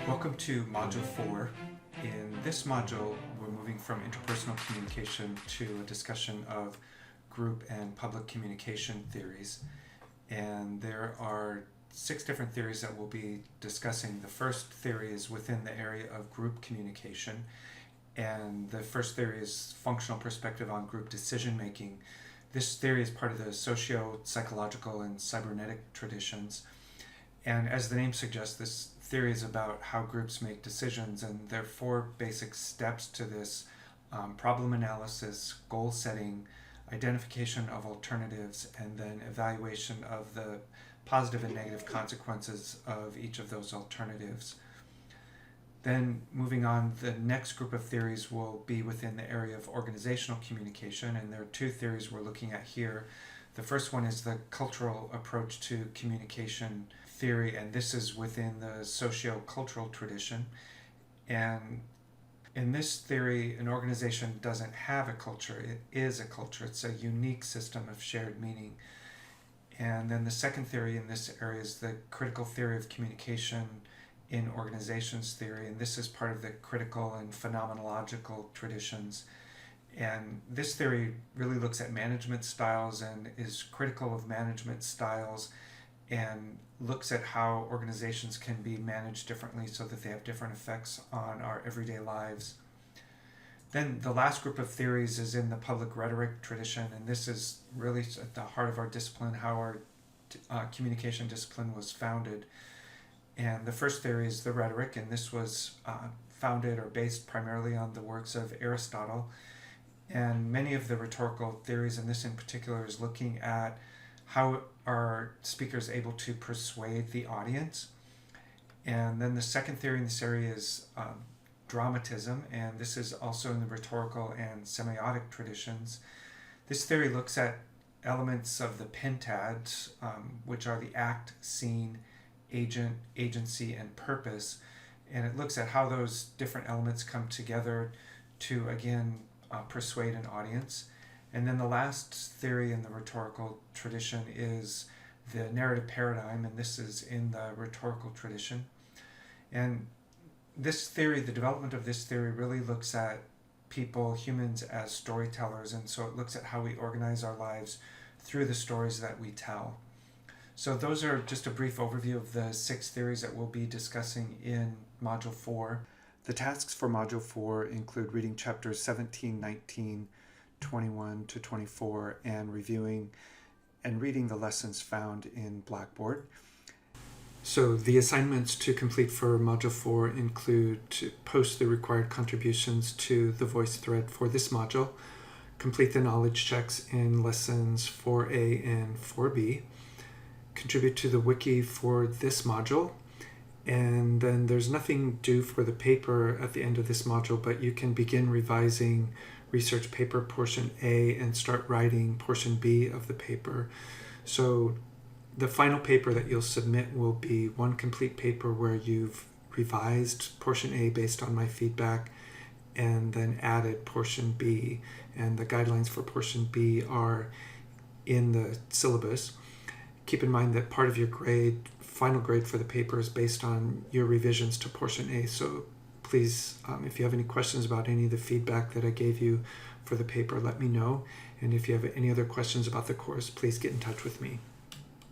Welcome to Module 4. In this module, we're moving from interpersonal communication to a discussion of group and public communication theories. And there are 6 different theories that we'll be discussing. The first theory is within the area of group communication. And the first theory is functional perspective on group decision making. This theory is part of the socio-psychological and cybernetic traditions. And as the name suggests, this theory is about how groups make decisions, and there are 4 basic steps to this: problem analysis, goal setting, identification of alternatives, and then evaluation of the positive and negative consequences of each of those alternatives. Then moving on, the next group of theories will be within the area of organizational communication, and there are 2 theories we're looking at here. The first one is the cultural approach to communication theory, and this is within the socio-cultural tradition. And in this theory, an organization doesn't have a culture, it is a culture. It's a unique system of shared meaning. And then the second theory in this area is the critical theory of communication in organizations theory, and this is part of the critical and phenomenological traditions. And this theory really looks at management styles and is critical of management styles and looks at how organizations can be managed differently so that they have different effects on our everyday lives. Then the last group of theories is in the public rhetoric tradition, and this is really at the heart of our discipline, how our communication discipline was founded. And the first theory is the rhetoric, and this was founded or based primarily on the works of Aristotle. And many of the rhetorical theories, and this in particular, is looking at how are speakers able to persuade the audience. And then the second theory in this area is dramatism, and this is also in the rhetorical and semiotic traditions. This theory looks at elements of the pentad, which are the act, scene, agent, agency, and purpose. And it looks at how those different elements come together to, again, persuade an audience. And then the last theory in the rhetorical tradition is the narrative paradigm, and this is in the rhetorical tradition. And this theory, the development of this theory, really looks at people, humans, as storytellers, and so it looks at how we organize our lives through the stories that we tell. So those are just a brief overview of the 6 theories that we'll be discussing in Module 4. The tasks for Module 4 include reading chapters 17, 19, 21 to 24, and reviewing and reading the lessons found in Blackboard. So the assignments to complete for Module 4 include to post the required contributions to the voice thread for this module, complete the knowledge checks in lessons 4A and 4B, contribute to the wiki for this module, and then there's nothing due for the paper at the end of this module, but you can begin revising research paper portion A and start writing portion B of the paper. So the final paper that you'll submit will be one complete paper where you've revised portion A based on my feedback and then added portion B. And the guidelines for portion B are in the syllabus. Keep in mind that part of your grade, final grade for the paper, is based on your revisions to portion A. So please, if you have any questions about any of the feedback that I gave you for the paper, let me know. And if you have any other questions about the course, please get in touch with me.